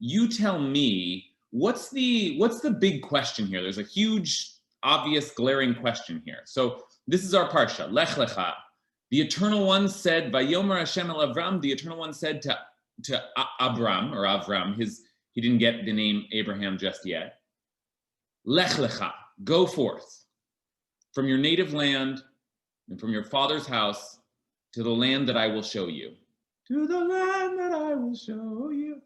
you tell me, what's the big question here? There's a huge, obvious, glaring question here. So this is our Parsha, Lech Lecha. The Eternal One said, Vayomer Hashem el Avram, the Eternal One said to Avram, he didn't get the name Abraham just yet. Lech Lecha, go forth from your native land and from your father's house to the land that I will show you. To the land that I will show you.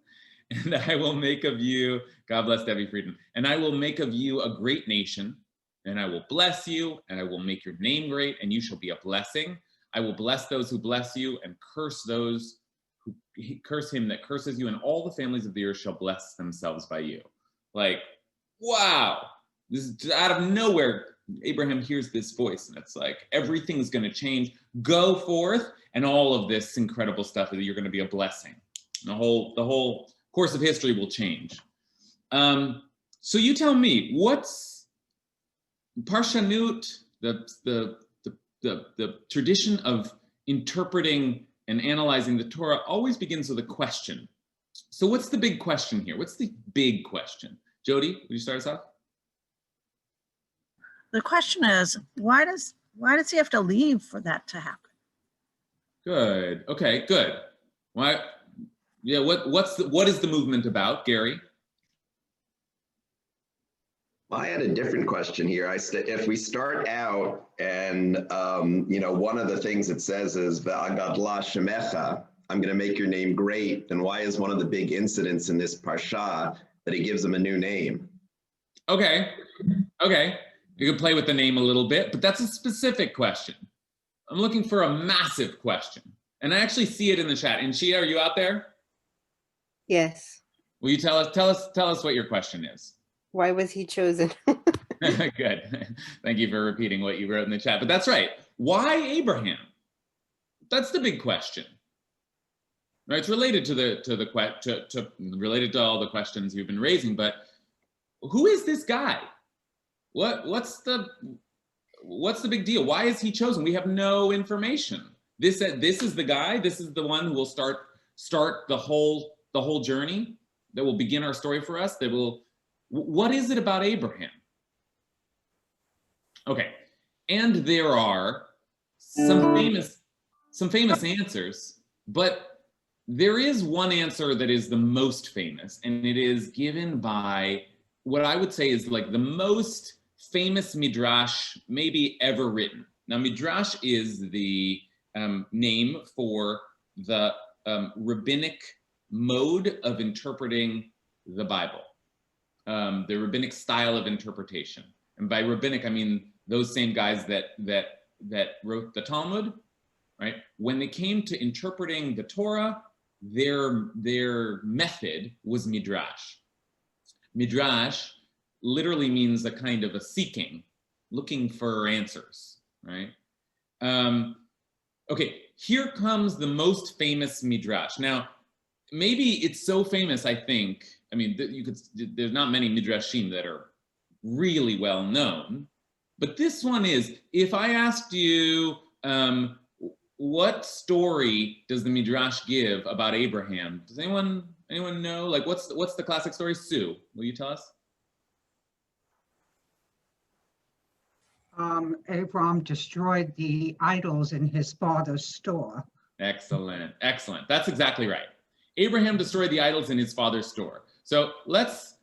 And I will make of you, God bless Debbie Friedman, and I will make of you a great nation, and I will bless you, and I will make your name great, and you shall be a blessing. I will bless those who bless you, and curse those who curse him that curses you, and all the families of the earth shall bless themselves by you. Like, wow, this is out of nowhere. Abraham hears this voice, and it's like, everything's going to change. Go forth, and all of this incredible stuff that you're going to be a blessing. The whole course of history will change. So you tell me, what's Parshanut, the tradition of interpreting and analyzing the Torah always begins with a question. So what's the big question here? What's the big question? Jody, would you start us off? The question is, why does he have to leave for that to happen? Good. Okay, good. Why? Yeah, what is the movement about, Gary? Well, I had a different question here. If we start out and, one of the things it says is, V'agadla shemecha, I'm going to make your name great. Then why is one of the big incidents in this Parsha that he gives him a new name? Okay. You can play with the name a little bit, but that's a specific question. I'm looking for a massive question. And I actually see it in the chat. And Shia, are you out there? Yes. Will you tell us what your question is? Why was he chosen? Good. Thank you for repeating what you wrote in the chat. But that's right. Why Abraham? That's the big question. Right? It's related related to all the questions you've been raising. But who is this guy? What's the big deal? Why is he chosen? We have no information. This is the guy. This is the one who will start the whole journey, that will begin our story for us. What is it about Abraham? Okay, and there are some famous answers, but there is one answer that is the most famous, and it is given by what I would say is like the most famous Midrash maybe ever written. Now, Midrash is the name for the rabbinic mode of interpreting the Bible, the rabbinic style of interpretation. And by rabbinic, I mean those same guys that wrote the Talmud, right? When they came to interpreting the Torah, their method was Midrash. Midrash literally means a kind of a seeking, looking for answers, right? Okay, here comes the most famous Midrash. Now, maybe it's so famous, I think, I mean, there's not many Midrashim that are really well known, but this one is, if I asked you, what story does the Midrash give about Abraham? Does anyone know? Like, what's the classic story? Sue, will you tell us? Abram destroyed the idols in his father's store. Excellent. That's exactly right. Abraham destroyed the idols in his father's store. So let's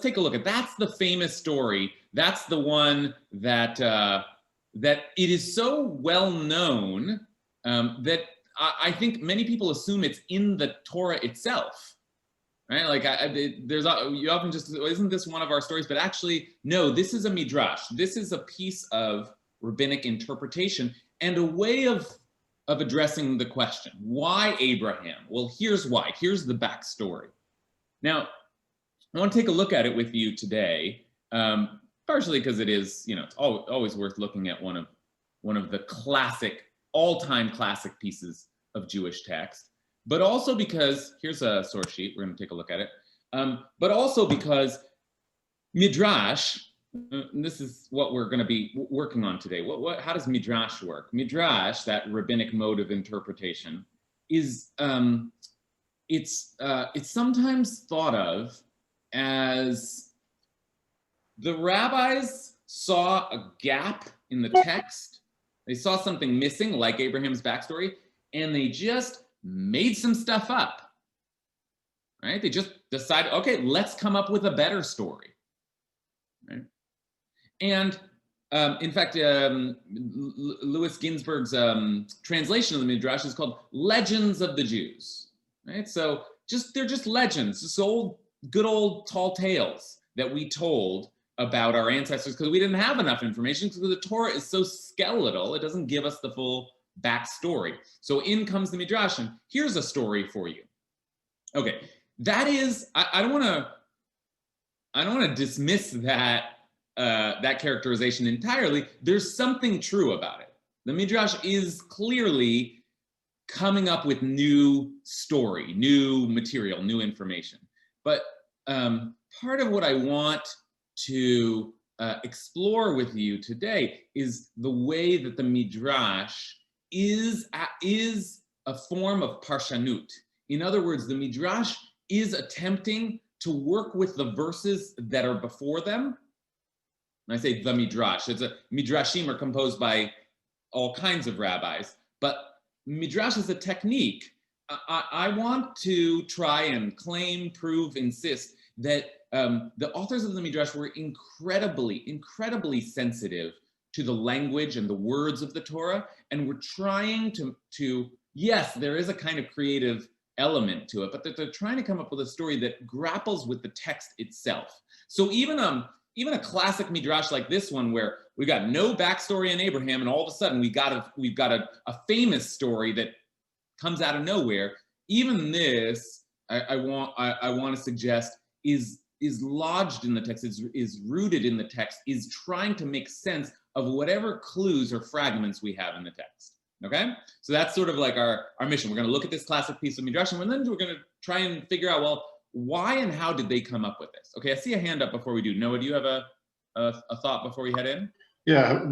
take a look at, that's the famous story. That's the one that it is so well known that I think many people assume it's in the Torah itself. Right? Like you often just, isn't this one of our stories? But actually, no, this is a Midrash. This is a piece of rabbinic interpretation and a way of addressing the question. Why Abraham? Well, here's why. Here's the backstory. Now, I want to take a look at it with you today, partially because it is, it's always worth looking at one of the classic, all-time classic pieces of Jewish text. But also because, here's a source sheet, we're going to take a look at it. But also because Midrash, this is what we're going to be working on today. How does Midrash work? Midrash, that rabbinic mode of interpretation, is it's sometimes thought of as the rabbis saw a gap in the text. They saw something missing, like Abraham's backstory, and they just made some stuff up, right? They just decided, okay, let's come up with a better story, right? And in fact, Louis Ginsburg's translation of the Midrash is called Legends of the Jews, right? So they're just legends, just good old tall tales that we told about our ancestors because we didn't have enough information because the Torah is so skeletal, it doesn't give us the full backstory. So in comes the Midrash, and here's a story for you. Okay, that is, I don't want to dismiss that that characterization entirely. There's something true about it. The Midrash is clearly coming up with new story, new material, new information. But part of what I want to explore with you today is the way that the Midrash is a form of parshanut. In other words, the Midrash is attempting to work with the verses that are before them. And I say the Midrash. Midrashim are composed by all kinds of rabbis, but Midrash is a technique. I want to try and claim, prove, insist that the authors of the Midrash were incredibly sensitive to the language and the words of the Torah, and we're trying to yes, there is a kind of creative element to it, but they're trying to come up with a story that grapples with the text itself. So even a classic Midrash like this one, where we got no backstory on Abraham, and all of a sudden we've got a famous story that comes out of nowhere. Even this, I want to suggest is lodged in the text, is rooted in the text, is trying to make sense of whatever clues or fragments we have in the text. Okay, so that's sort of like our mission. We're going to look at this classic piece of Midrash, and then we're going to try and figure out, well, why and how did they come up with this? Okay, I see a hand up before we do. Noah, do you have a thought before we head in? Yeah,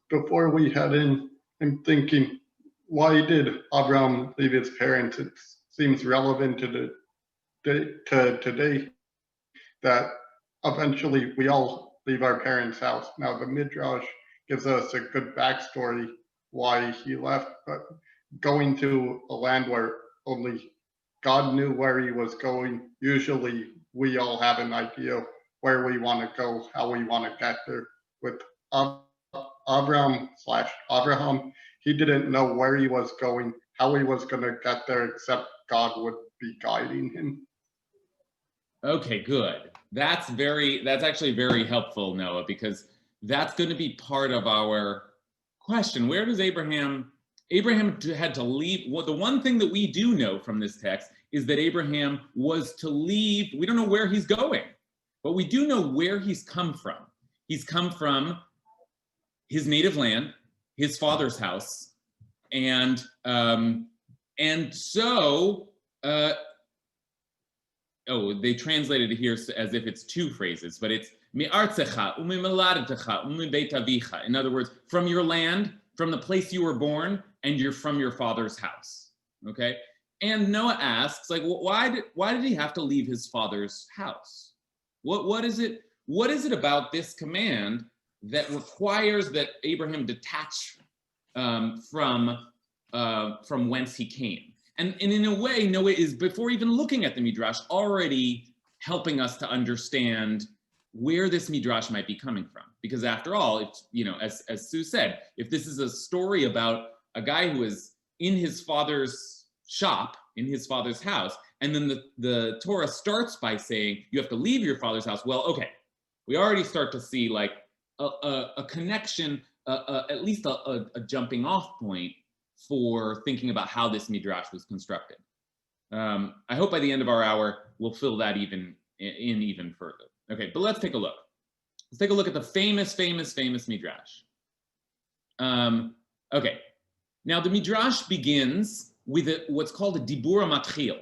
before we head in, I'm thinking, why did Abraham leave his parents? It seems relevant to today that eventually we all leave our parents' house. Now the Midrash gives us a good backstory why he left, but going to a land where only God knew where he was going, usually we all have an idea where we want to go, how we want to get there. With Abraham, he didn't know where he was going, how he was going to get there, except God would be guiding him. Okay, good. That's actually very helpful, Noah, because that's going to be part of our question. Where does Abraham had to leave? Well, the one thing that we do know from this text is that Abraham was to leave. We don't know where he's going, but we do know where he's come from. He's come from his native land, his father's house, and so they translated it here as if it's two phrases, but it's mi'artzecha u'mimoladetecha u'mibeit avicha. In other words, from your land, from the place you were born, and you're from your father's house. Okay, and Noah asks, like, well, why did he have to leave his father's house? What is it? What is it about this command that requires that Abraham detach from whence he came? And in a way, Noah is, before even looking at the Midrash, already helping us to understand where this Midrash might be coming from. Because after all, it's, as Sue said, if this is a story about a guy who is in his father's shop, in his father's house, and then the Torah starts by saying you have to leave your father's house, well, okay, we already start to see like a connection, at least a jumping off point for thinking about how this Midrash was constructed. I hope by the end of our hour, we'll fill that even further. Okay, but let's take a look. Let's take a look at the famous Midrash. Okay, now the Midrash begins with what's called a dibur matchil.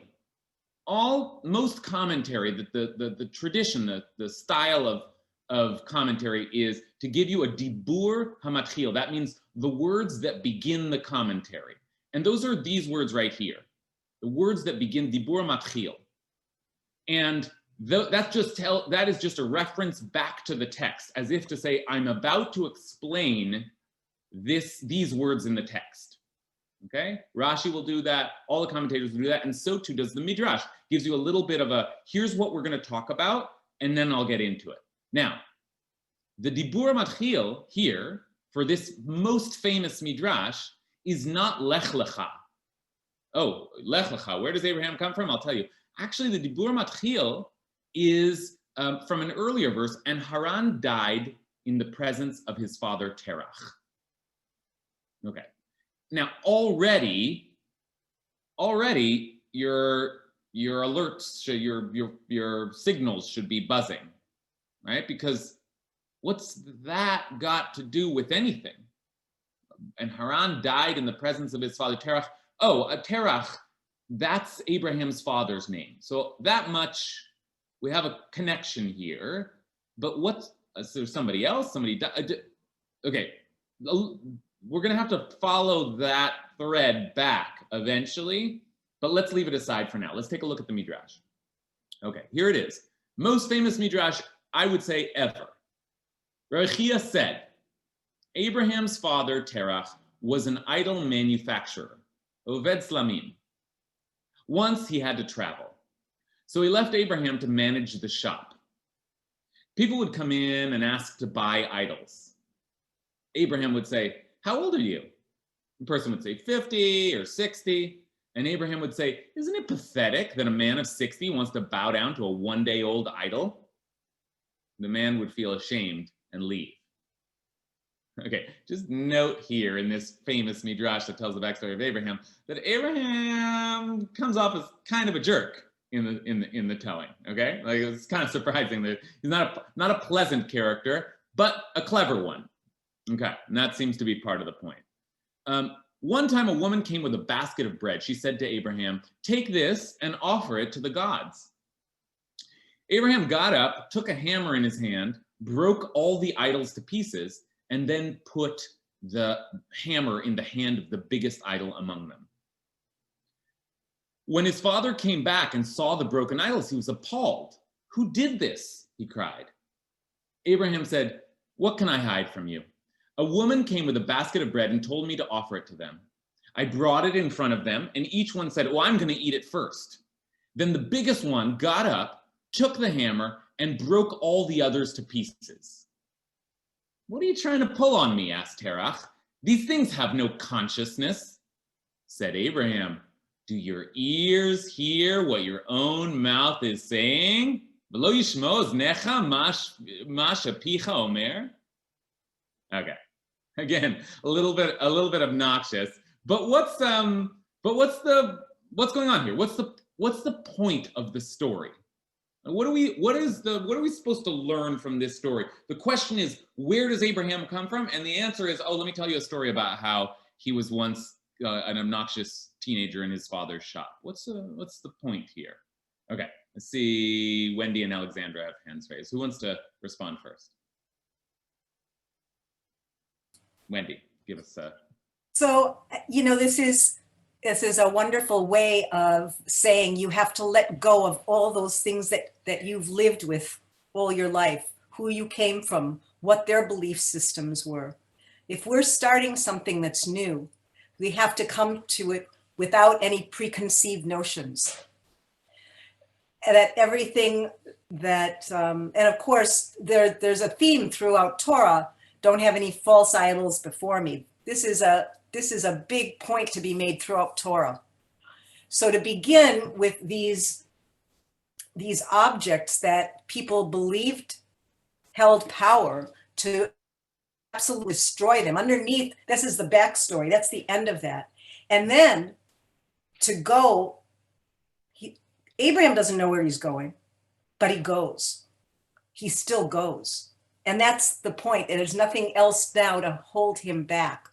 Most commentary, the tradition, the style of commentary is to give you a dibur hamatchil. That means the words that begin the commentary. And those are these words right here. the words that begin Dibur Matchil. And that is just a reference back to the text, as if to say, I'm about to explain these words in the text. Okay? Rashi will do that, all the commentators will do that, and so too does the Midrash. Gives you a little bit of a, here's what we're going to talk about, and then I'll get into it. Now, the Dibur Matchil here, for this most famous Midrash, is not Lech Lecha. Oh, Lech Lecha, where does Abraham come from? I'll tell you. Actually, the Dibur Matchil is from an earlier verse, and Haran died in the presence of his father Terach. Okay. Now, already your alerts, your signals should be buzzing, right? Because what's that got to do with anything? And Haran died in the presence of his father Terach. Oh, Terach, that's Abraham's father's name. So that much, we have a connection here. But what's, so somebody else, somebody died. Okay, we're going to have to follow that thread back eventually, but let's leave it aside for now. Let's take a look at the Midrash. Okay, here it is. Most famous Midrash, I would say, ever. Rabbi Chia said, Abraham's father, Terach, was an idol manufacturer, Oved Slamim. Once he had to travel, so he left Abraham to manage the shop. People would come in and ask to buy idols. Abraham would say, how old are you? The person would say 50 or 60. And Abraham would say, isn't it pathetic that a man of 60 wants to bow down to a one-day-old idol? The man would feel ashamed and leave. Okay, just note here in this famous Midrash that tells the backstory of Abraham that Abraham comes off as kind of a jerk in the telling. Okay, like it's kind of surprising that he's not a pleasant character, but a clever one. Okay, and that seems to be part of the point. One time a woman came with a basket of bread. She said to Abraham, take this and offer it to the gods. Abraham got up, took a hammer in his hand, broke all the idols to pieces, and then put the hammer in the hand of the biggest idol among them. When his father came back and saw the broken idols, he was appalled. Who did this? He cried. Abraham said, what can I hide from you? A woman came with a basket of bread and told me to offer it to them. I brought it in front of them, and each one said, well, I'm going to eat it first. Then the biggest one got up, took the hammer, and broke all the others to pieces. What are you trying to pull on me? Asked Terach. These things have no consciousness. Said Abraham, do your ears hear what your own mouth is saying? V'lo yishmo oznecha ma shepicha omer. Okay, again, a little bit obnoxious. But what's going on here? What's the point of the story? What are we supposed to learn from this story? The question is, where does Abraham come from? And the answer is, oh, let me tell you a story about how he was once an obnoxious teenager in his father's shop. What's the point here? Okay, let's see. Wendy and Alexandra have hands raised. Who wants to respond first? Wendy, give us a. So, this is a wonderful way of saying you have to let go of all those things that you've lived with all your life, who you came from, what their belief systems were. If we're starting something that's new, we have to come to it without any preconceived notions. And that everything that, and of course, there's a theme throughout Torah, don't have any false idols before me. This is a big point to be made throughout Torah. So to begin with these objects that people believed held power, to absolutely destroy them. Underneath, this is the backstory. That's the end of that. And then to go, Abraham doesn't know where he's going, but he goes. He still goes. And that's the point. And there's nothing else now to hold him back.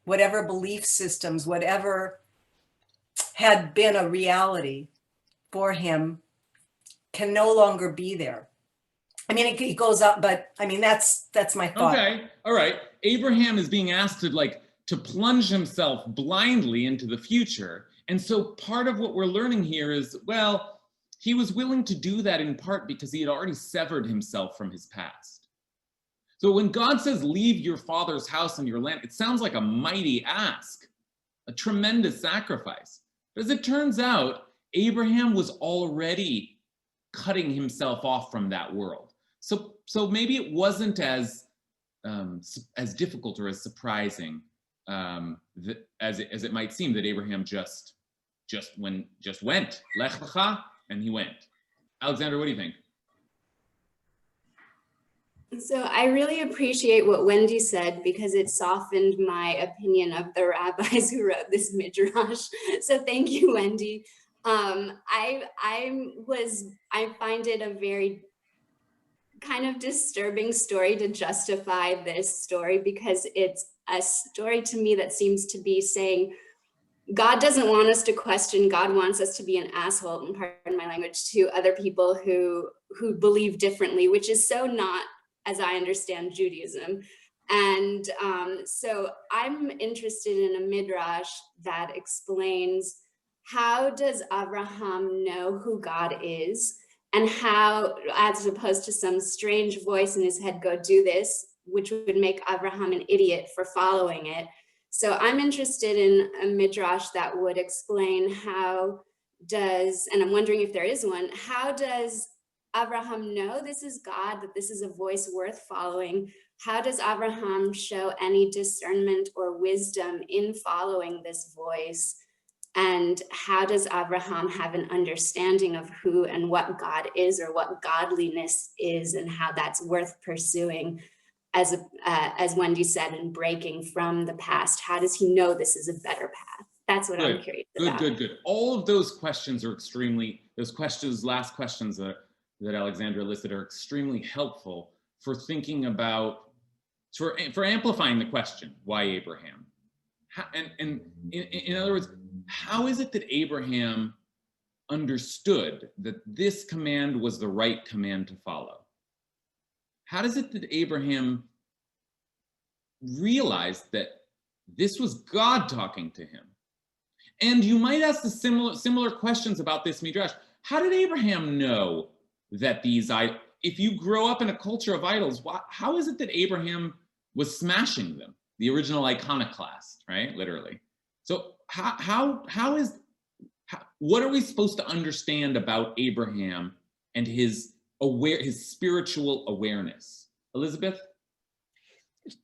Whatever belief systems, whatever had been a reality for him can no longer be there. I mean, it goes up, but I mean, that's my thought. Okay, all right. Abraham is being asked to plunge himself blindly into the future, And so part of what we're learning here is, well, he was willing to do that in part because he had already severed himself from his past. So when God says, leave your father's house and your land, it sounds like a mighty ask, a tremendous sacrifice. But as it turns out, Abraham was already cutting himself off from that world. So maybe it wasn't as difficult or as surprising as it might seem that Abraham just went, lech lecha, and he went. Alexandra, what do you think? So I really appreciate what Wendy said because it softened my opinion of the rabbis who wrote this Midrash. So thank you, Wendy. I find it a very kind of disturbing story to justify this story because it's a story to me that seems to be saying God doesn't want us to question. God wants us to be an asshole, and pardon my language, to other people who believe differently, which is so not, as I understand, Judaism. And so I'm interested in a Midrash that explains how does Abraham know who God is, and how, as opposed to some strange voice in his head, go do this, which would make Abraham an idiot for following it. So I'm interested in a Midrash that would explain how does, and I'm wondering if there is one, how does Abraham know this is God, that this is a voice worth following? How does Abraham show any discernment or wisdom in following this voice? And how does Abraham have an understanding of who and what God is, or what godliness is, and how that's worth pursuing? As Wendy said, in breaking from the past, how does he know this is a better path? That's what I'm curious about. Good. All of those questions are last questions that Alexandra listed are extremely helpful for thinking about, for amplifying the question, why Abraham? In other words, how is it that Abraham understood that this command was the right command to follow? How does it that Abraham realized that this was God talking to him? And you might ask the similar questions about this Midrash. How did Abraham know that if you grow up in a culture of idols, how is it that Abraham was smashing them? The original iconoclast, right? Literally. So what are we supposed to understand about Abraham and his spiritual awareness? Elizabeth?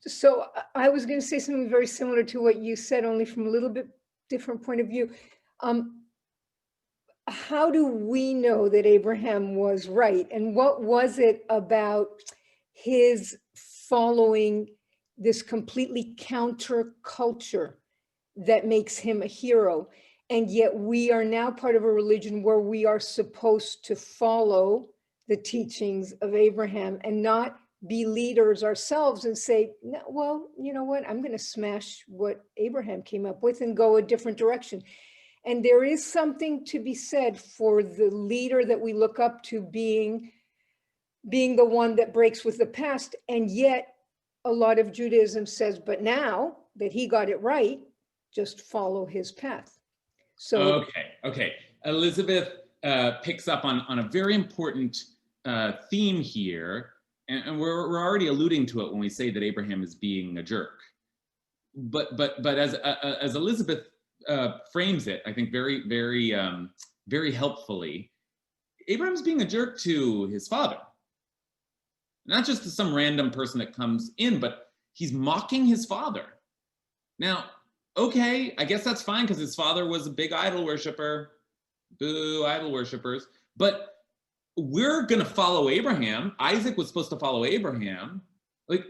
So I was going to say something very similar to what you said, only from a little bit different point of view. How do we know that Abraham was right? And what was it about his following this completely counter culture that makes him a hero? And yet we are now part of a religion where we are supposed to follow the teachings of Abraham and not be leaders ourselves and say, no, well, you know what, I'm going to smash what Abraham came up with and go a different direction. And there is something to be said for the leader that we look up to being the one that breaks with the past. And yet a lot of Judaism says, but now that he got it right, just follow his path. So okay. Elizabeth picks up on a very important theme here, and we're already alluding to it when we say that Abraham is being a jerk. But as Elizabeth frames it, I think very, very, very helpfully, Abraham's being a jerk to his father, not just to some random person that comes in, but he's mocking his father. Now, okay, I guess that's fine because his father was a big idol worshiper. Boo, idol worshipers. But we're going to follow Abraham. Isaac was supposed to follow Abraham. Like,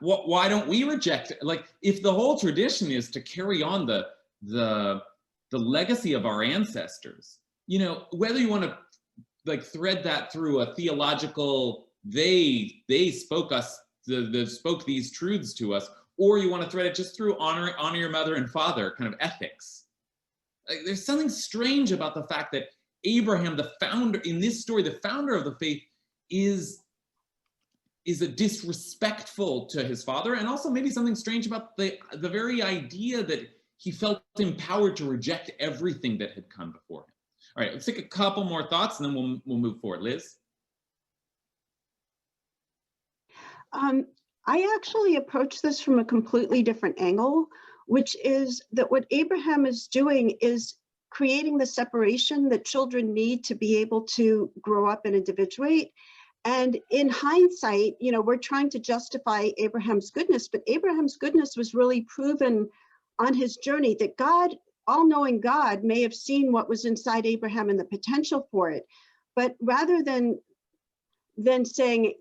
why don't we reject it? Like, if the whole tradition is to carry on the legacy of our ancestors, you know, whether you want to like thread that through a theological, they spoke spoke these truths to us, or you want to thread it just through honor your mother and father kind of ethics. Like, there's something strange about the fact that Abraham, the founder in this story, the founder of the faith, is a disrespectful to his father, and also maybe something strange about the very idea that he felt empowered to reject everything that had come before him. All right, let's take a couple more thoughts and then we'll move forward. Liz? I actually approach this from a completely different angle, which is that what Abraham is doing is creating the separation that children need to be able to grow up and individuate. And in hindsight, we're trying to justify Abraham's goodness, but Abraham's goodness was really proven on his journey, that God, all-knowing God, may have seen what was inside Abraham and the potential for it. But rather than saying,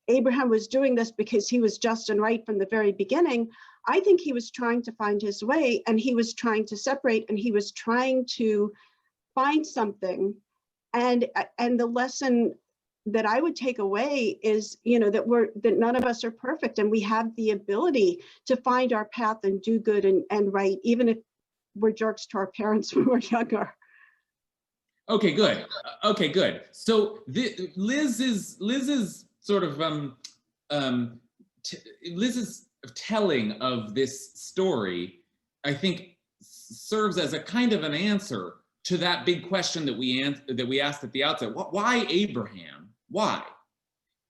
Abraham was doing this because he was just and right from the very beginning, I think he was trying to find his way, and he was trying to separate, and he was trying to find something. And the lesson that I would take away is, that none of us are perfect, and we have the ability to find our path and do good and right, even if we're jerks to our parents when we're younger. Okay, good. Okay, good. So Liz is sort of Liz's telling of this story, I think, serves as a kind of an answer to that big question that we asked at the outset. Why Abraham? Why?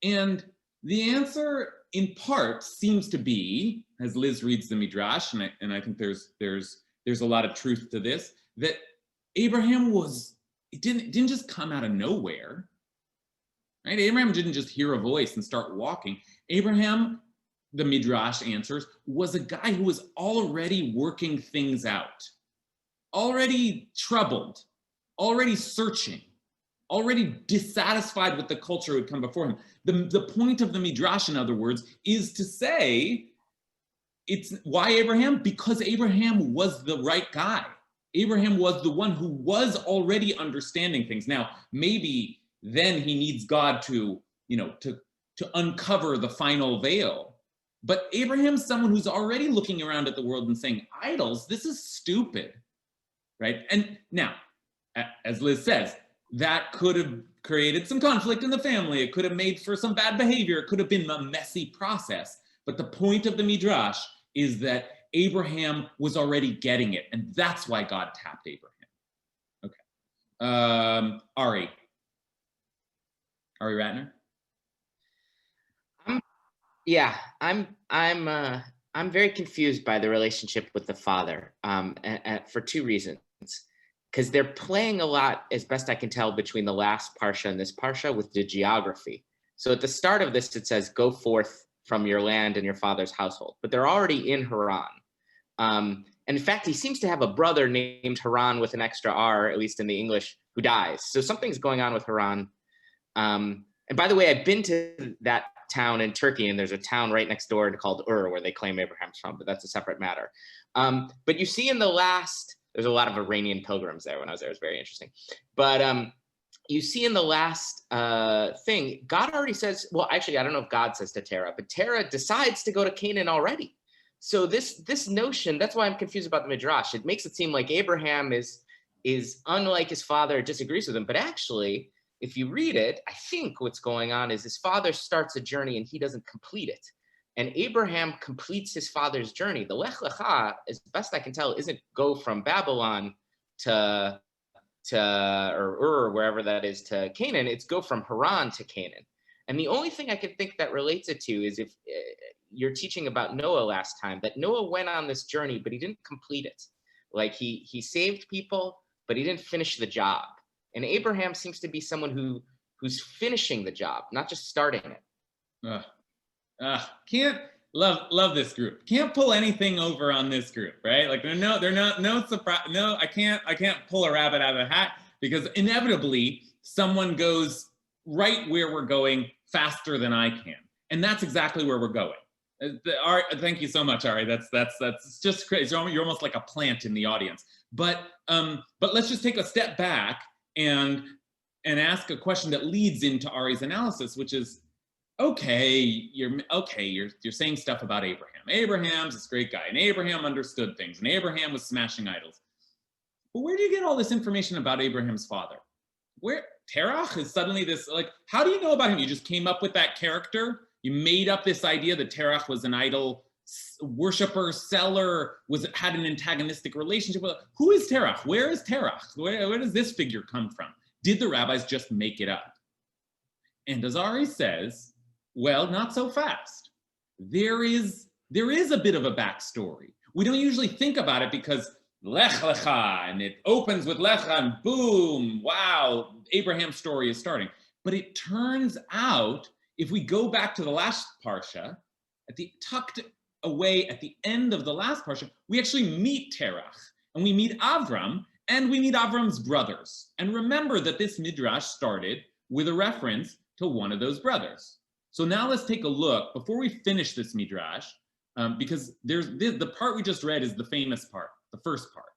And the answer, in part, seems to be, as Liz reads the Midrash, and I think there's a lot of truth to this, that Abraham didn't just come out of nowhere, right? Abraham didn't just hear a voice and start walking. Abraham, the Midrash answers, was a guy who was already working things out, already troubled, already searching, already dissatisfied with the culture who had come before him. The point of the Midrash, in other words, is to say, it's why Abraham? Because Abraham was the right guy. Abraham was the one who was already understanding things. Now, maybe then he needs God to uncover the final veil. But Abraham's someone who's already looking around at the world and saying, idols, this is stupid, right? And now, as Liz says, that could have created some conflict in the family. It could have made for some bad behavior. It could have been a messy process. But the point of the Midrash is that Abraham was already getting it, and that's why God tapped Abraham. Okay. Ari Ratner? I'm very confused by the relationship with the father for two reasons. Because they're playing a lot, as best I can tell, between the last Parsha and this Parsha with the geography. So at the start of this, it says, go forth from your land and your father's household. But they're already in Haran. And in fact, he seems to have a brother named Haran with an extra R, at least in the English, who dies. So something's going on with Haran. And by the way, I've been to that town in Turkey, and there's a town right next door called where they claim Abraham's from, but that's a separate matter. But you see in the last, there's a lot of Iranian pilgrims there when I was there. It was very interesting. But you see in the last thing, God already says, well, actually, I don't know if God says to Terah, but Terah decides to go to Canaan already. So this notion, that's why I'm confused about the Midrash. It makes it seem like Abraham is unlike his father, disagrees with him. But actually, if you read it, I think what's going on is his father starts a journey and he doesn't complete it. And Abraham completes his father's journey. The Lech Lecha, as best I can tell, isn't go from Babylon to wherever that is, to Canaan. It's go from Haran to Canaan. And the only thing I can think that relates it to is if you're teaching about Noah last time, that Noah went on this journey, but he didn't complete it. Like he saved people, but he didn't finish the job. And Abraham seems to be someone who's finishing the job, not just starting it. Can't love this group. Can't pull anything over on this group, right? Like they're no surprise. No, I can't pull a rabbit out of the hat, because inevitably someone goes right where we're going faster than I can, and that's exactly where we're going. Thank you so much, Ari. That's just crazy. You're almost like a plant in the audience. But let's just take a step back and ask a question that leads into Ari's analysis, which is, you're saying stuff about Abraham. Abraham's this great guy, and Abraham understood things, and Abraham was smashing idols. But where do you get all this information about Abraham's father? Where Terach is suddenly this, how do you know about him? You just came up with that character? You made up this idea that Terach was an idol worshiper, seller, had an antagonistic relationship with. Who is Terach? Where is Terach? Where does this figure come from? Did the rabbis just make it up? And as Ari says, well, not so fast. There is a bit of a backstory. We don't usually think about it because Lech Lecha, and it opens with Lecha, and boom, wow, Abraham's story is starting. But it turns out, if we go back to the last Parsha, tucked away at the end of the last Parsha, we actually meet Terach, and we meet Avram, and we meet Avram's brothers. And remember that this Midrash started with a reference to one of those brothers. So now let's take a look, before we finish this Midrash, because the part we just read is the famous part, the first part.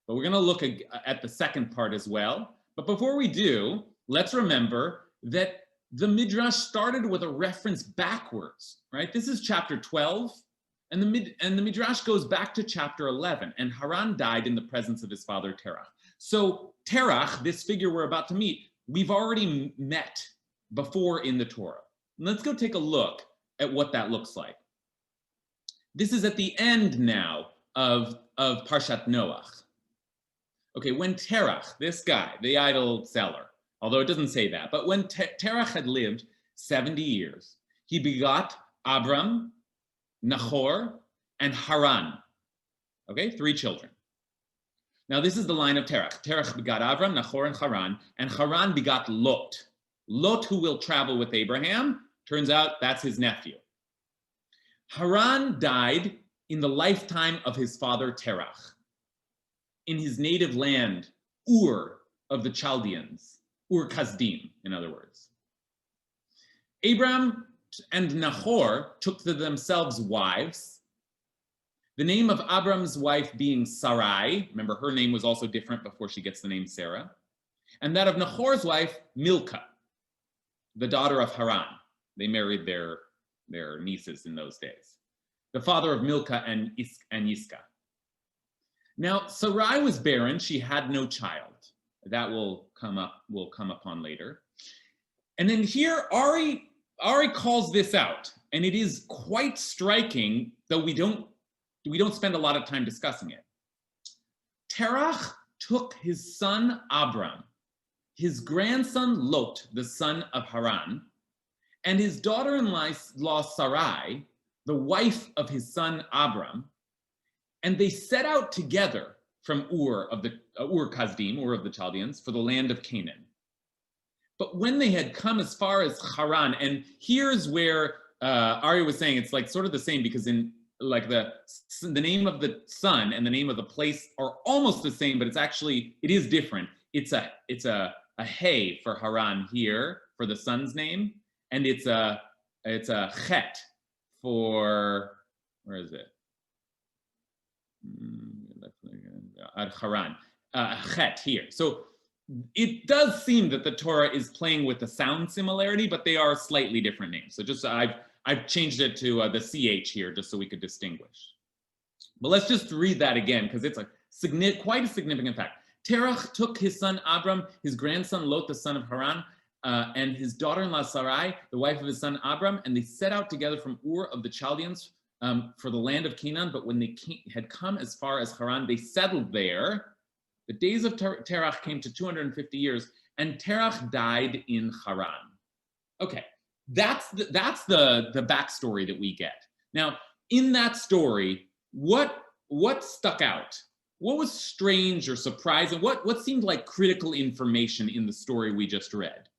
But we're going to look at the second part as well. But before we do, let's remember that the Midrash started with a reference backwards, right? This is chapter 12, and the Midrash goes back to chapter 11, and Haran died in the presence of his father Terach. So Terach, this figure we're about to meet, we've already met before in the Torah. Let's go take a look at what that looks like. This is at the end now of Parshat Noach. Okay, when Terach, this guy, the idol seller, although it doesn't say that, but when Terach had lived 70 years, he begot Abram, Nahor, and Haran. Okay, 3 children. Now this is the line of Terach. Terach begot Abram, Nahor, and Haran begot Lot. Lot, who will travel with Abraham, turns out that's his nephew. Haran died in the lifetime of his father Terach, in his native land, Ur of the Chaldeans, Ur Kasdim, in other words. Abram and Nahor took to themselves wives, the name of Abram's wife being Sarai. Remember, her name was also different before she gets the name Sarah. And that of Nahor's wife, Milcah, the daughter of Haran. They married their nieces in those days. The father of Milcah and Yiscah. Now, Sarai was barren. She had no child. That will come upon later. And then here, Ari calls this out, and it is quite striking, though we don't spend a lot of time discussing it. Terach took his son Abram, his grandson Lot, the son of Haran, and his daughter-in-law Sarai, the wife of his son Abram, and they set out together from Ur Kasdim, Ur of the Chaldeans, for the land of Canaan. But when they had come as far as Haran, and here's where Ari was saying it's like sort of the same, because in like the name of the son and the name of the place are almost the same, but it is different. It's a hey for Haran here for the son's name, and it's a chet for, where is it? Haran, chet here. So it does seem that the Torah is playing with the sound similarity, but they are slightly different names. So just I've changed it to the CH here just so we could distinguish. But let's just read that again, because it's quite a significant fact. Terach took his son Abram, his grandson Lot, the son of Haran, and his daughter-in-law Sarai, the wife of his son Abram, and they set out together from Ur of the Chaldeans for the land of Canaan. But when they had come as far as Haran, they settled there. The days of Terach came to 250 years, and Terach died in Haran. Okay, that's the backstory that we get. Now, in that story, what stuck out? What was strange or surprising? What seemed like critical information in the story we just read?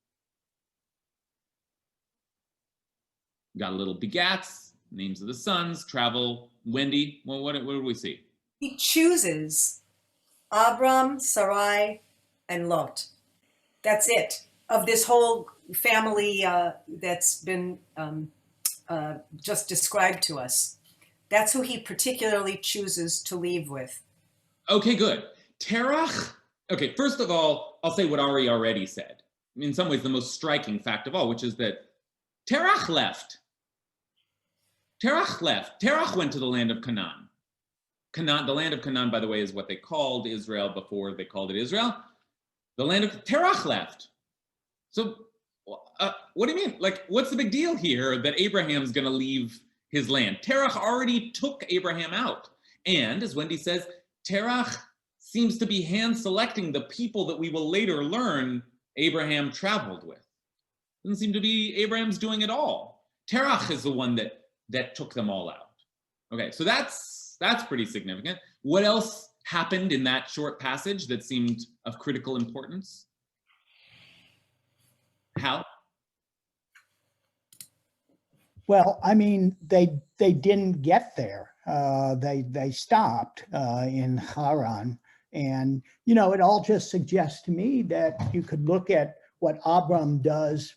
Got a little begats, names of the sons, travel. Wendy, well, what do we see? He chooses Abram, Sarai, and Lot. That's it. Of this whole family that's been just described to us. That's who he particularly chooses to leave with. Okay, good. Terach, okay, first of all, I'll say what Ari already said. In some ways, the most striking fact of all, which is that Terach left. Terach left. Terach went to the land of Canaan. The land of Canaan, by the way, is what they called Israel before they called it Israel. The land of Terach left. So what do you mean? Like, what's the big deal here that Abraham's going to leave his land. Terach already took Abraham out. And as Wendy says, Terach seems to be hand-selecting the people that we will later learn Abraham traveled with. Doesn't seem to be Abraham's doing it all. Terach is the one that took them all out. Okay, so that's pretty significant. What else happened in that short passage that seemed of critical importance? Hal? Well, I mean, they didn't get there. They stopped in Haran, and it all just suggests to me that you could look at what Abram does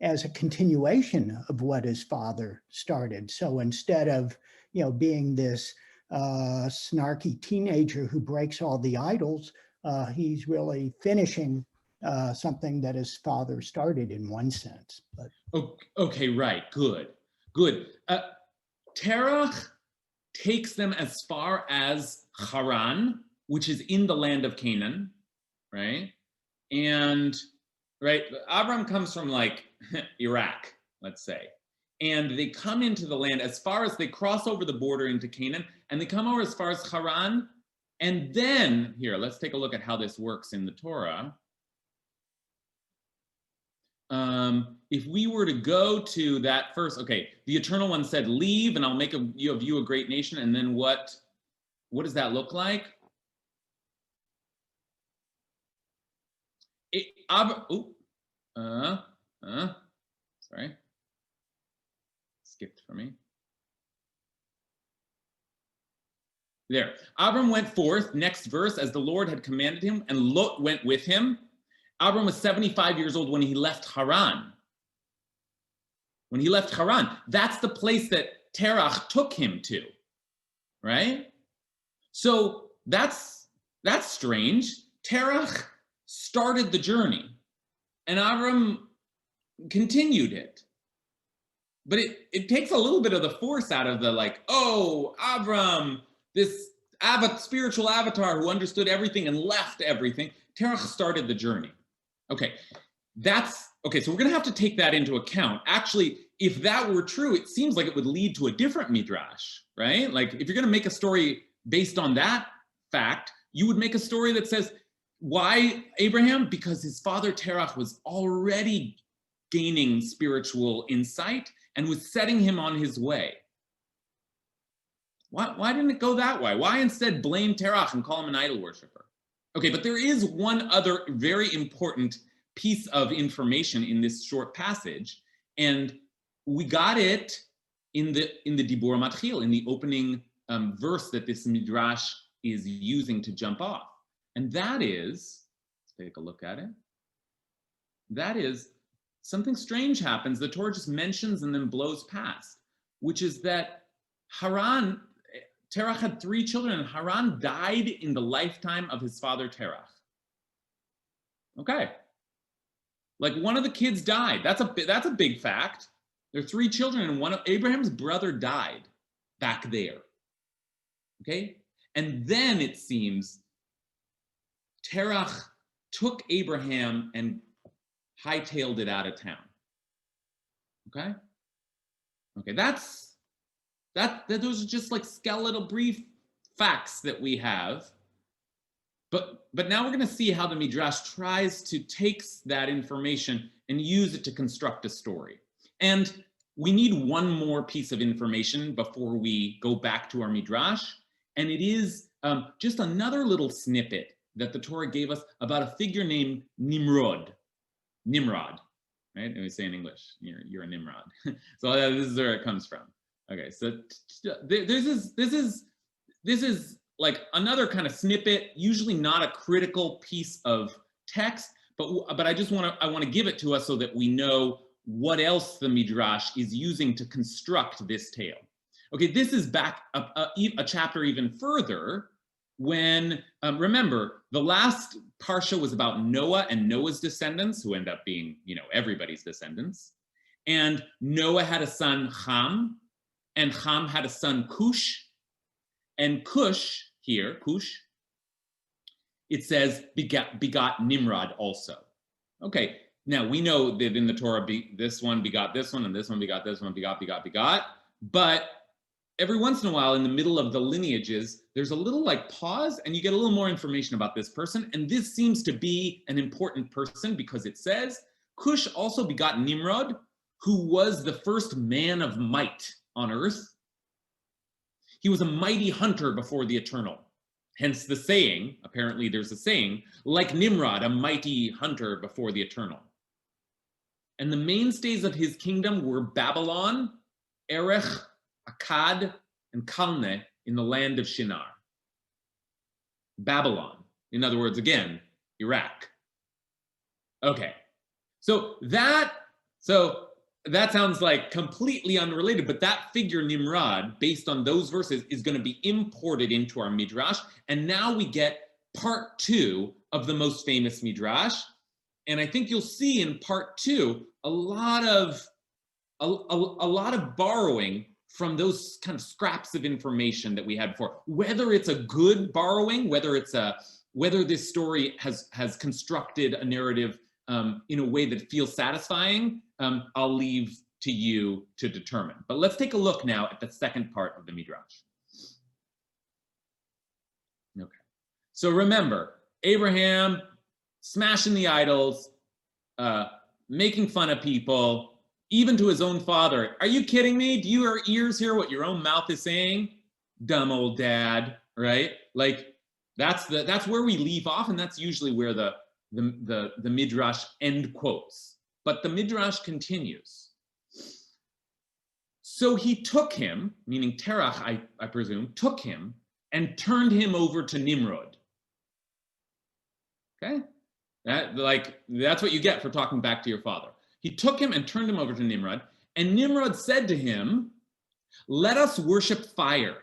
as a continuation of what his father started. So instead of being this snarky teenager who breaks all the idols, he's really finishing something that his father started in one sense. But okay, right, good. Terach takes them as far as Haran, which is in the land of Canaan, right? And Abram comes from like Iraq, let's say, and they come into the land as far as they cross over the border into Canaan, and they come over as far as Haran, and then here, let's take a look at how this works in the Torah. If we were to go to that first, okay, the Eternal One said, leave and I'll make of you a great nation. And then what does that look like? Sorry. Skipped for me. There. Abram went forth, next verse, as the Lord had commanded him, and Lot went with him. Abram was 75 years old when he left Haran. When he left Haran, that's the place that Terach took him to, right? So that's strange. Terach started the journey, and Abram continued it. But it takes a little bit of the force out of the Abram, this spiritual avatar who understood everything and left everything. Terach started the journey. Okay, so we're gonna have to take that into account. Actually, if that were true, it seems like it would lead to a different Midrash, right? Like if you're gonna make a story based on that fact, you would make a story that says, why Abraham? Because his father Terach was already gaining spiritual insight and was setting him on his way. Why didn't it go that way? Why instead blame Terach and call him an idol worshiper? Okay, but there is one other very important piece of information in this short passage, and we got it in the Dibur Matchil, in the opening verse that this Midrash is using to jump off. And that is, let's take a look at it. That is, something strange happens. The Torah just mentions and then blows past, which is that Terach had 3 children, and Haran died in the lifetime of his father Terach. Okay. Like one of the kids died. That's a big fact. There are 3 children, and one of Abraham's brother died back there. Okay? And then it seems Terach took Abraham and hightailed it out of town. Okay? Okay, those are just like skeletal brief facts that we have. But now we're going to see how the Midrash tries to take that information and use it to construct a story. And we need one more piece of information before we go back to our Midrash. And it is just another little snippet that the Torah gave us about a figure named Nimrod, right? And we say in English, you're a Nimrod. So this is where it comes from. Okay, so this is like another kind of snippet, usually not a critical piece of text, but I want to give it to us so that we know what else the Midrash is using to construct this tale. Okay, this is back a chapter even further when, remember, the last Parsha was about Noah and Noah's descendants, who end up being, everybody's descendants. And Noah had a son, Ham, and Ham had a son, Cush. And Cush, it says, begot Nimrod also. Okay, now we know that in the Torah, this one begot this one, and this one begot this one, begot. But every once in a while in the middle of the lineages, there's a little like pause and you get a little more information about this person. And this seems to be an important person because it says, Cush also begot Nimrod, who was the first man of might on earth. He was a mighty hunter before the Eternal. Hence the saying, apparently there's a saying, like Nimrod, a mighty hunter before the Eternal. And the mainstays of his kingdom were Babylon, Erech, Akkad, and Calneh in the land of Shinar. Babylon, in other words, again, Iraq. Okay, so that sounds like completely unrelated, but that figure Nimrod, based on those verses, is going to be imported into our Midrash. And now we get part 2 of the most famous Midrash. And I think you'll see in part 2 a lot of borrowing from those kind of scraps of information that we had before. Whether it's a good borrowing, whether this story has constructed a narrative in a way that feels satisfying, I'll leave to you to determine. But let's take a look now at the second part of the Midrash. Okay, so remember, Abraham smashing the idols, making fun of people, even to his own father. Are you kidding me? Do your ears hear what your own mouth is saying? Dumb old dad, right? Like that's where we leave off, and that's usually where the Midrash end quotes. But the Midrash continues. So he took him, meaning Terach, I presume, took him and turned him over to Nimrod. Okay? That's what you get for talking back to your father. He took him and turned him over to Nimrod, and Nimrod said to him, "Let us worship fire.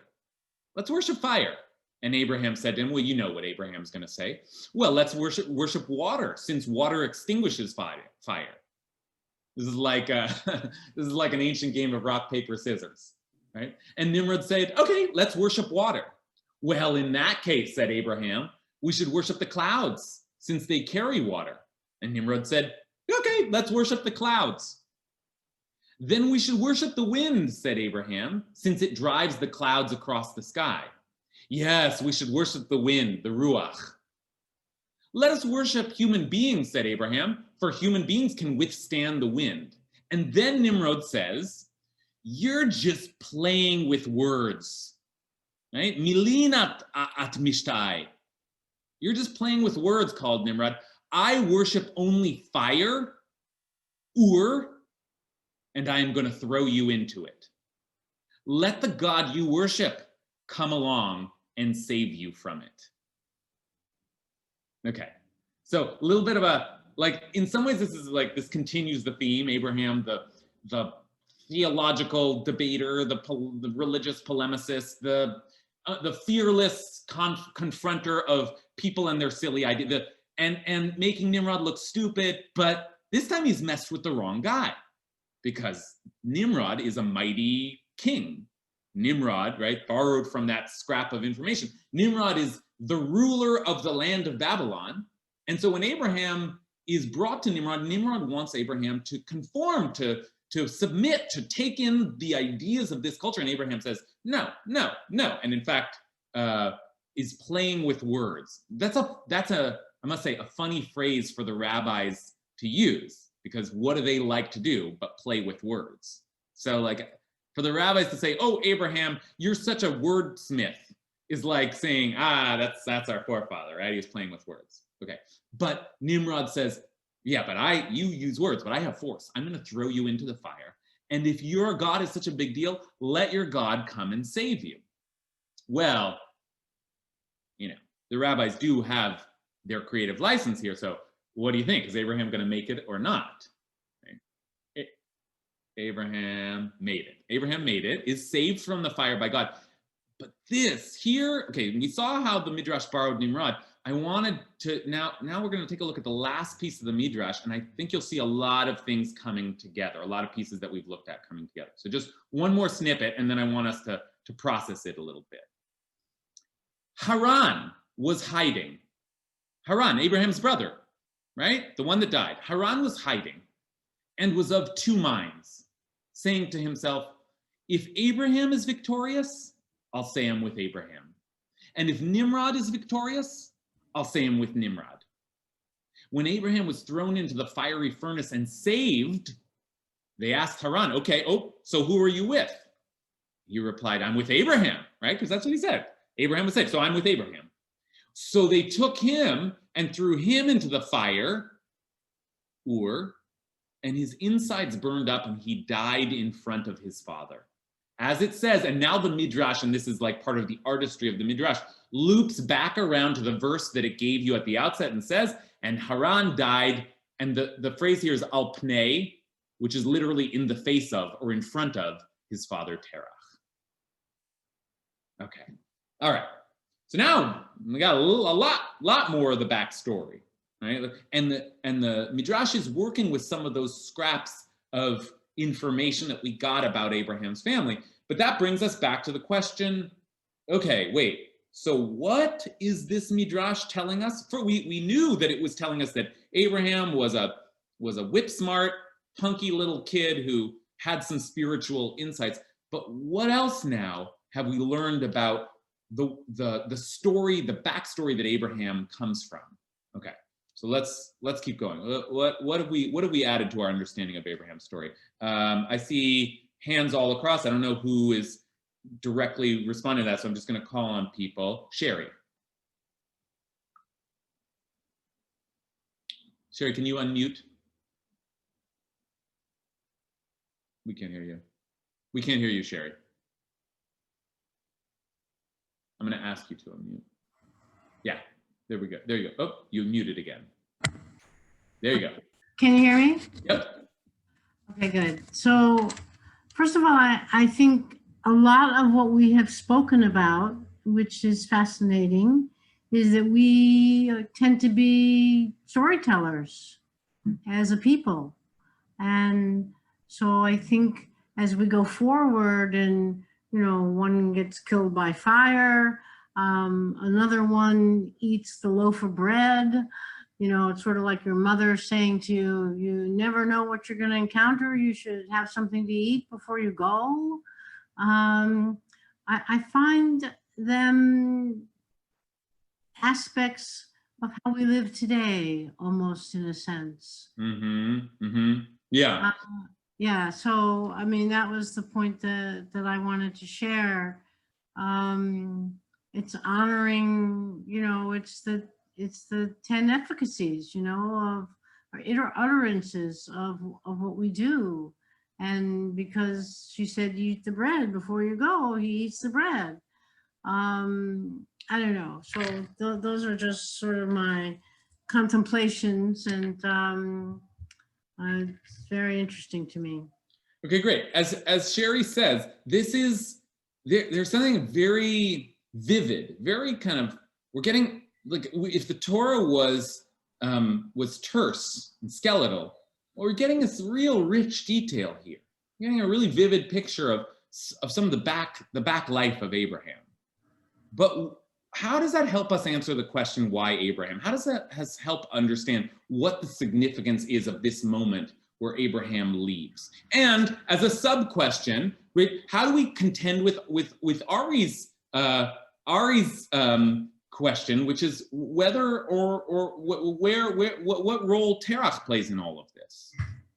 Let's worship fire." And Abraham said to him, well, you know what Abraham's going to say. Well, let's worship water, since water extinguishes fire. This is like an ancient game of rock, paper, scissors, right? And Nimrod said, okay, let's worship water. Well, in that case, said Abraham, we should worship the clouds, since they carry water. And Nimrod said, okay, let's worship the clouds. Then we should worship the wind, said Abraham, since it drives the clouds across the sky. Yes, we should worship the wind, the ruach. Let us worship human beings, said Abraham, for human beings can withstand the wind. And then Nimrod says, you're just playing with words, right? Milinat at mishtai. You're just playing with words, called Nimrod. I worship only fire, and I am going to throw you into it. Let the God you worship come along and save you from it. Okay, so a little bit of in some ways this continues the theme. Abraham, the theological debater, the religious polemicist, the fearless confronter of people and their silly idea, and making Nimrod look stupid, but this time he's messed with the wrong guy, because Nimrod is a mighty king. Nimrod, right, borrowed from that scrap of information. Nimrod is the ruler of the land of Babylon. And so when Abraham is brought to Nimrod, Nimrod wants Abraham to conform, to submit, to take in the ideas of this culture. And Abraham says, no, no, no. And in fact, is playing with words. That's I must say, a funny phrase for the rabbis to use, because what do they like to do but play with words? So for the rabbis to say, oh, Abraham, you're such a wordsmith, is like saying, that's our forefather, right? He was playing with words. Okay. But Nimrod says, yeah, but you use words, but I have force. I'm going to throw you into the fire. And if your God is such a big deal, let your God come and save you. Well, the rabbis do have their creative license here. So what do you think? Is Abraham going to make it or not? Abraham made it. Abraham made it, is saved from the fire by God. But this here, okay, we saw how the Midrash borrowed Nimrod. I wanted to, now we're going to take a look at the last piece of the Midrash, and I think you'll see a lot of things coming together, a lot of pieces that we've looked at coming together. So just one more snippet, and then I want us to process it a little bit. Haran was hiding. Haran, Abraham's brother, right? The one that died. Haran was hiding and was of two minds, saying to himself, if Abraham is victorious, I'll say I'm with Abraham. And if Nimrod is victorious, I'll say I'm with Nimrod. When Abraham was thrown into the fiery furnace and saved, they asked Haran, okay, so who are you with? He replied, I'm with Abraham, right? Because that's what he said. Abraham was saved, so I'm with Abraham. So they took him and threw him into the fire, and his insides burned up and he died in front of his father. As it says, and now the Midrash, and this is like part of the artistry of the Midrash, loops back around to the verse that it gave you at the outset and says, and Haran died, and the phrase here is al pnei, which is literally in the face of or in front of his father Terach. Okay, all right. So now we got a lot more of the backstory, right? And the Midrash is working with some of those scraps of information that we got about Abraham's family. But that brings us back to the question, okay, wait, so what is this Midrash telling us? We knew that it was telling us that Abraham was a whip-smart, punky little kid who had some spiritual insights. But what else now have we learned about the story, the backstory that Abraham comes from? Okay, so let's keep going. What have we added to our understanding of Abraham's story? I see hands all across. I don't know who is directly responding to that, so I'm just going to call on people. Sherry, can you unmute? We can't hear you. We can't hear you, Sherry. I'm going to ask you to unmute. Yeah, there we go. There you go. Oh, you muted again. There you go. Can you hear me? Yep. Okay, good. So first of all, I think a lot of what we have spoken about, which is fascinating, is that we tend to be storytellers as a people. And so I think as we go forward and, you know, one gets killed by fire, another one eats the loaf of bread, you know, it's sort of like your mother saying to you, you never know what you're going to encounter. You should have something to eat before you go. I find them aspects of how we live today, almost in a sense. Yeah. Yeah, so I mean, that was the point that I wanted to share. It's honoring, you know, it's the 10 efficacies, you know, of our utterances of what we do. And because she said you eat the bread before you go, he eats the bread. I don't know. So those are just sort of my contemplations, and it's very interesting to me. Okay, great. As Sherry says, there's something very vivid, very kind of, we're getting, like, if the Torah was terse and skeletal, well, we're getting this real rich detail here. We're getting a really vivid picture of some of the back life of Abraham. But how does that help us answer the question, why Abraham? How does that help understand what the significance is of this moment where Abraham leaves? And as a sub question, how do we contend with Ari's question, which is whether or what role Terach plays in all of this?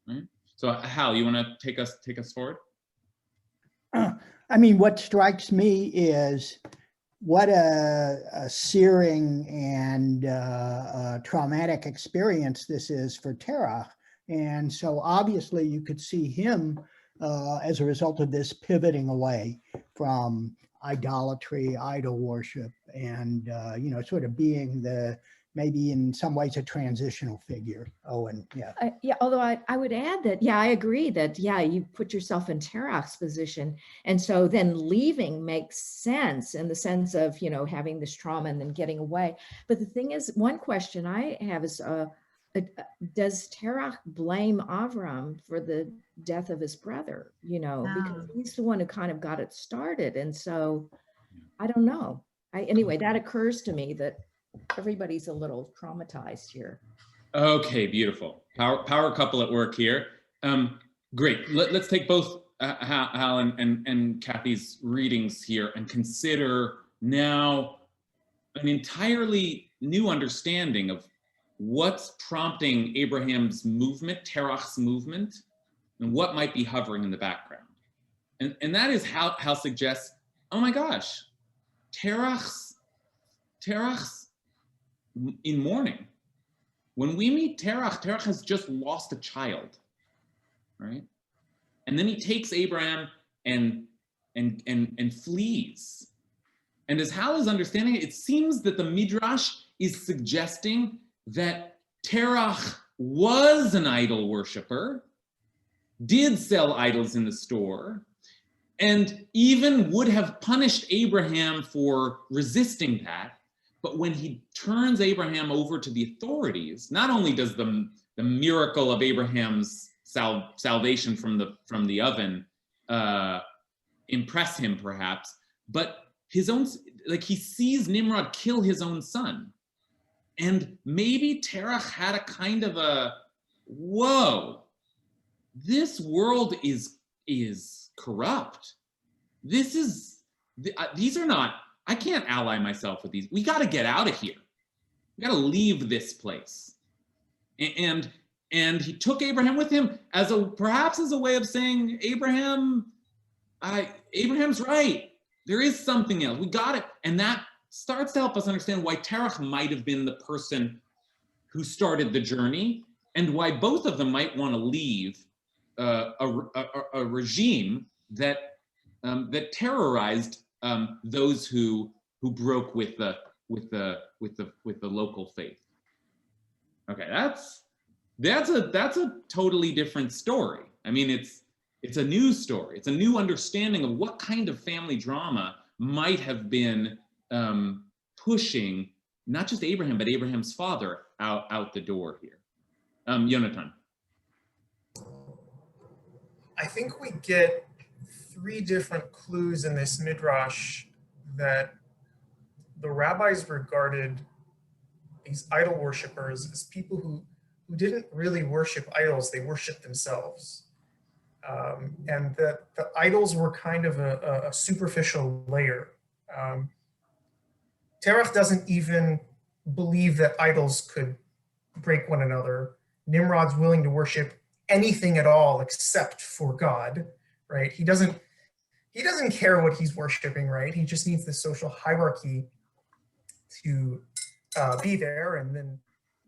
Right? So Hal, you want to take us forward? I mean, what strikes me is what a searing and traumatic experience this is for Terach. And so obviously you could see him as a result of this pivoting away from idolatry, idol worship, and, you know, sort of being maybe in some ways a transitional figure. Owen, yeah. Yeah, although I would add that, yeah, I agree that, yeah, you put yourself in Terach's position. And so then leaving makes sense in the sense of, you know, having this trauma and then getting away. But the thing is, one question I have is, does Terach blame Avram for the death of his brother? You know, because he's the one who kind of got it started. And so I don't know. Anyway, that occurs to me that everybody's a little traumatized here. Okay, beautiful. Power couple at work here. Great. Let's take both Hal and Kathy's readings here and consider now an entirely new understanding of what's prompting Abraham's movement, Terach's movement, and what might be hovering in the background. And that is how Hal suggests, oh my gosh, Terach's in mourning. When we meet Terach has just lost a child, right? And then he takes Abraham and flees. And as Hal is understanding it, it seems that the Midrash is suggesting that Terach was an idol worshiper, did sell idols in the store, and even would have punished Abraham for resisting that. But when he turns Abraham over to the authorities, not only does the miracle of Abraham's salvation from the oven impress him perhaps, but his own, like he sees Nimrod kill his own son. And maybe Terach had a kind of a, whoa, this world is corrupt. These are not, I can't ally myself with these. We got to get out of here. We got to leave this place. And he took Abraham with him perhaps as a way of saying, Abraham's right. There is something else. We got it. And that starts to help us understand why Terach might have been the person who started the journey, and why both of them might want to leave a regime that terrorized those who broke with the local faith. Okay, that's a totally different story. I mean, it's a new story. It's a new understanding of what kind of family drama might have been pushing not just Abraham, but Abraham's father out the door here. Yonatan. I think we get 3 different clues in this Midrash that the rabbis regarded these idol worshippers as people who didn't really worship idols, they worshiped themselves. And that the idols were kind of a superficial layer. Terach doesn't even believe that idols could break one another. Nimrod's willing to worship anything at all except for God, right? He doesn't care what he's worshiping, right? He just needs the social hierarchy to be there. And then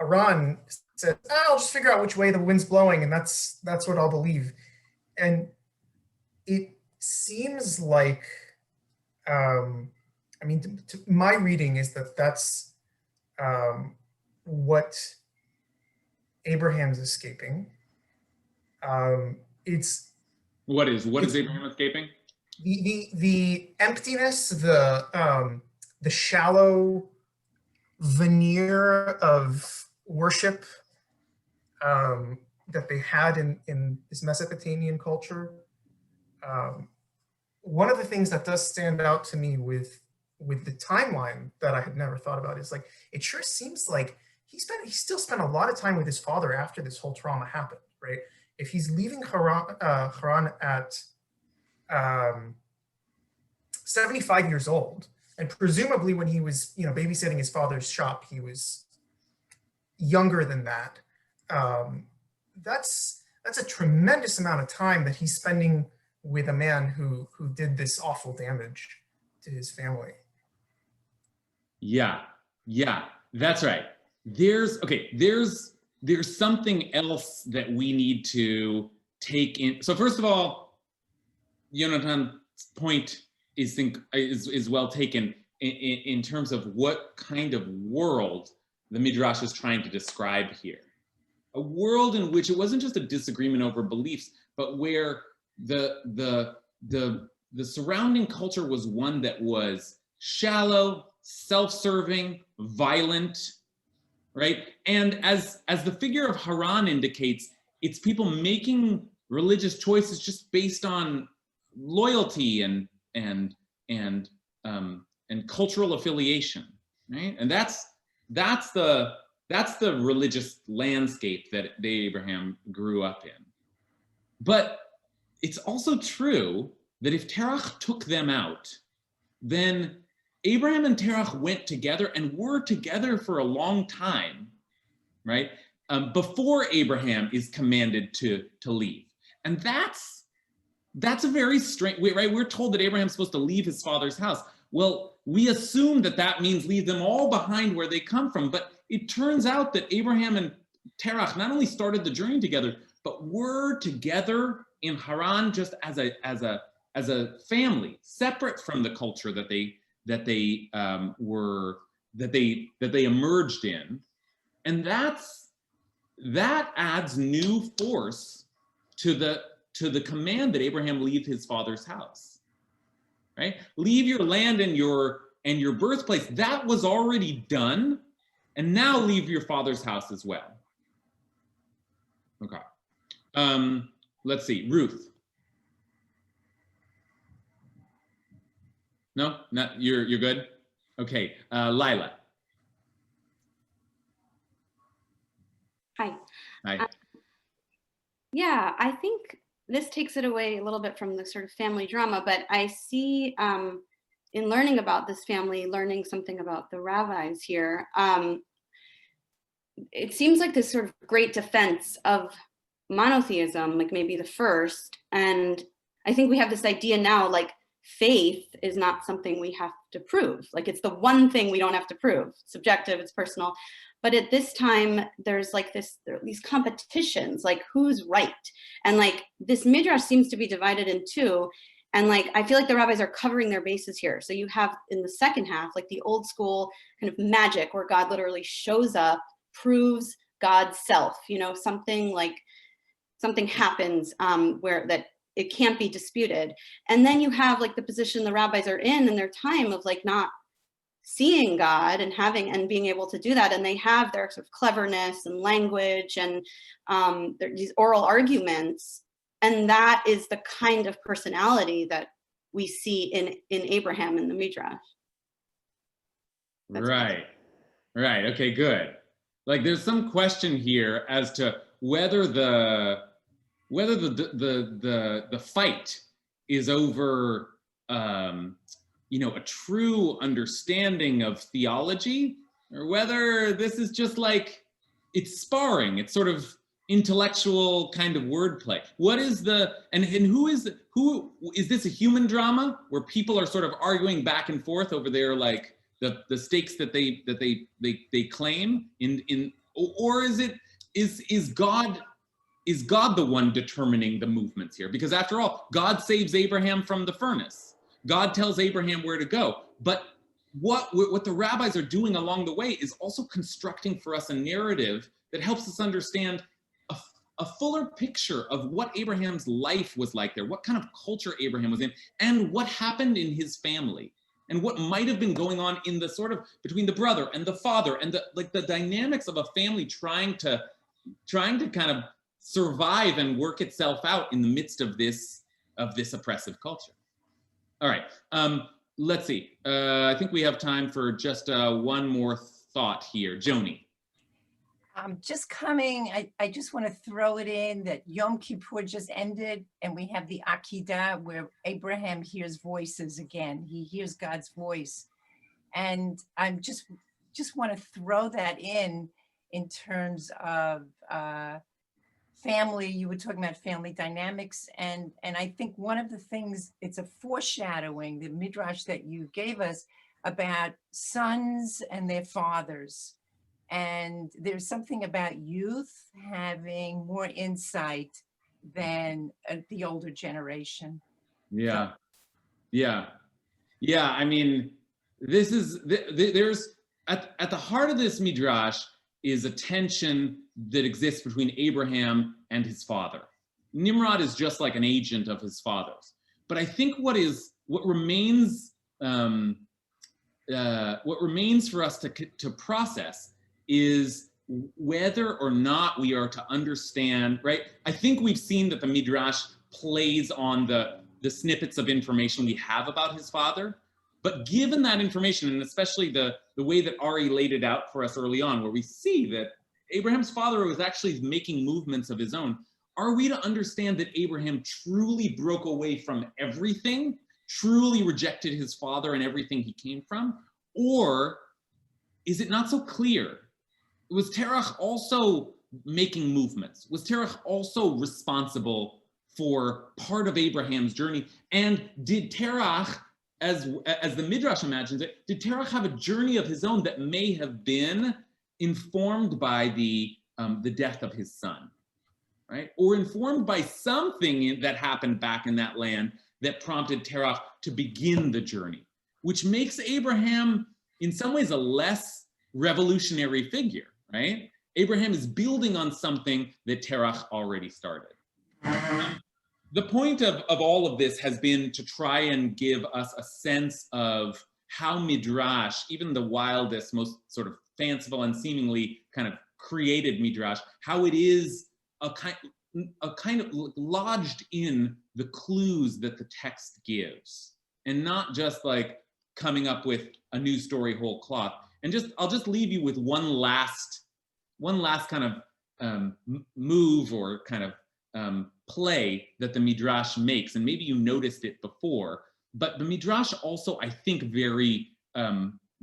Iran says, I'll just figure out which way the wind's blowing, and that's what I'll believe. And it seems like, my reading is that that's what Abraham's escaping. What is Abraham escaping? The emptiness, the shallow veneer of worship that they had in this Mesopotamian culture. One of the things that does stand out to me with the timeline that I had never thought about is like, it sure seems like he still spent a lot of time with his father after this whole trauma happened, right? If he's leaving Haran at 75 years old, and presumably when he was, babysitting his father's shop, he was younger than that. That's a tremendous amount of time that he's spending with a man who did this awful damage to his family. Yeah, that's right. There's something else that we need to take in. So first of all, Yonatan's point is well taken in terms of what kind of world the Midrash is trying to describe here. A world in which it wasn't just a disagreement over beliefs, but where the surrounding culture was one that was shallow, self-serving, violent, right? And as the figure of Haran indicates, it's people making religious choices just based on loyalty and cultural affiliation, right? And that's the religious landscape that Abraham grew up in. But it's also true that if Terach took them out, then Abraham and Terach went together and were together for a long time, right? Before Abraham is commanded to leave. And that's a very strange, right? We're told that Abraham's supposed to leave his father's house. Well, we assume that that means leave them all behind where they come from. But it turns out that Abraham and Terach not only started the journey together, but were together in Haran just as a family, separate from the culture that they emerged in. And that adds new force to the command that Abraham leave his father's house, right? Leave your land and your birthplace. That was already done, and now leave your father's house as well. Okay. Let's see, Ruth. No, not you're good. Okay, Lila. Hi. Hi. Yeah, I think this takes it away a little bit from the sort of family drama, but I see in learning about this family, learning something about the rabbis here, it seems like this sort of great defense of monotheism, like maybe the first. And I think we have this idea now, like faith is not something we have to prove. Like it's the one thing we don't have to prove. It's subjective, it's personal. But at this time, there's like there are these competitions, like who's right? And like this Midrash seems to be divided in two. And like, I feel like the rabbis are covering their bases here. So you have in the second half, like the old school kind of magic where God literally shows up, proves God's self, you know, something happens where that it can't be disputed. And then you have like the position the rabbis are in their time of like not seeing God and being able to do that. And they have their sort of cleverness and language and these oral arguments. And that is the kind of personality that we see in Abraham in the Midrash. Right. Okay, good. Like there's some question here as to whether the fight is over a true understanding of theology, or whether this is just like it's sparring, it's sort of intellectual kind of wordplay. What is and who is this a human drama where people are sort of arguing back and forth over their like the stakes that they claim or is God the one determining the movements here? Because after all, God saves Abraham from the furnace. God tells Abraham where to go. But what the rabbis are doing along the way is also constructing for us a narrative that helps us understand a fuller picture of what Abraham's life was like there, what kind of culture Abraham was in, and what happened in his family, and what might have been going on in the sort of between the brother and the father, and the dynamics of a family trying to kind of survive and work itself out in the midst of this oppressive culture. All right, let's see. I think we have time for just one more thought here. Joni. Just coming, I just want to throw it in that Yom Kippur just ended, and we have the Akedah where Abraham hears voices again. He hears God's voice. And I'm just want to throw that in terms of family. You were talking about family dynamics. And I think one of the things, it's a foreshadowing, the Midrash that you gave us about sons and their fathers. And there's something about youth having more insight than the older generation. Yeah. I mean, there's at the heart of this Midrash is a tension that exists between Abraham and his father. Nimrod is just like an agent of his father's. But I think what remains for us to process is whether or not we are to understand, right? I think we've seen that the Midrash plays on the snippets of information we have about his father, but given that information, and especially the way that Ari laid it out for us early on, where we see that Abraham's father was actually making movements of his own, are we to understand that Abraham truly broke away from everything, truly rejected his father and everything he came from? Or is it not so clear? Was Terach also making movements? Was Terach also responsible for part of Abraham's journey? And did Terach, as the Midrash imagines it, did Terach have a journey of his own that may have been informed by the death of his son, right? Or informed by something that happened back in that land that prompted Terach to begin the journey, which makes Abraham in some ways a less revolutionary figure, right? Abraham is building on something that Terach already started. The point of all of this has been to try and give us a sense of how Midrash, even the wildest, most sort of fanciful and seemingly kind of created Midrash, how it is a kind of lodged in the clues that the text gives, and not just like coming up with a new story whole cloth. And I'll just leave you with one last kind of move or kind of play that the Midrash makes, and maybe you noticed it before, but the Midrash also, I think, very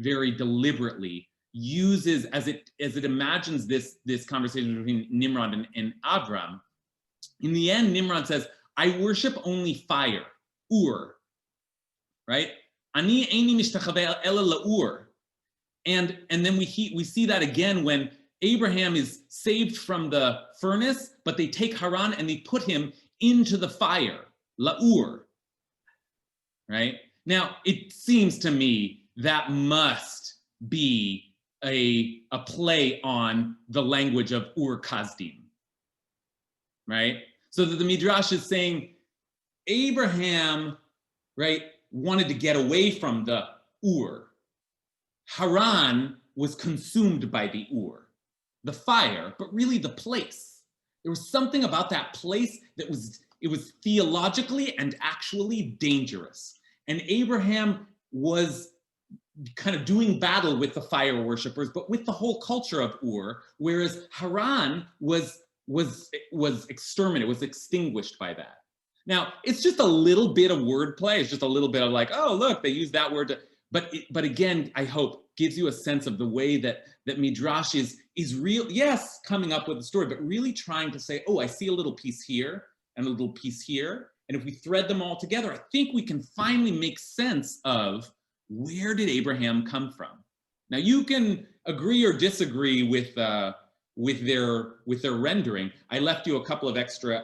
deliberately uses, as it imagines this conversation between Nimrod and Avram. In the end, Nimrod says, "I worship only fire, Ur," right? Ani eini mishtachaveh ela la'ur. And then we see that again when Abraham is saved from the furnace, but they take Haran and they put him into the fire, la'ur, right? Now, it seems to me that must be a play on the language of Ur Kasdim, right? So that the Midrash is saying Abraham, right, wanted to get away from the Ur. Haran was consumed by the Ur, the fire, but really the place. There was something about that place that it was theologically and actually dangerous. And Abraham was kind of doing battle with the fire worshipers, but with the whole culture of Ur, whereas Haran was exterminated, was extinguished by that. Now, it's just a little bit of wordplay. It's just a little bit of like, oh, look, they used that word to, but again, I hope gives you a sense of the way that Midrash is real, yes, coming up with a story, but really trying to say, oh, I see a little piece here and a little piece here. And if we thread them all together, I think we can finally make sense of where did Abraham come from? Now, you can agree or disagree with their rendering. I left you a couple of extra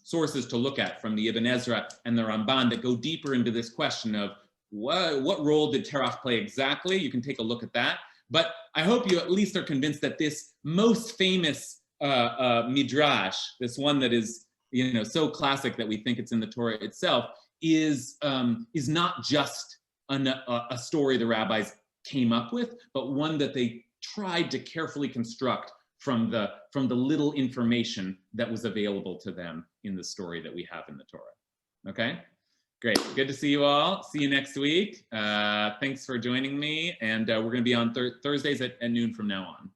sources to look at from the Ibn Ezra and the Ramban that go deeper into this question of what role did Terach play exactly? You can take a look at that. But I hope you at least are convinced that this most famous Midrash, this one that is so classic that we think it's in the Torah itself, is not just a story the rabbis came up with, but one that they tried to carefully construct from the little information that was available to them in the story that we have in the Torah. Okay, great. Good to see you all. See you next week. Thanks for joining me. And we're going to be on Thursdays at noon from now on.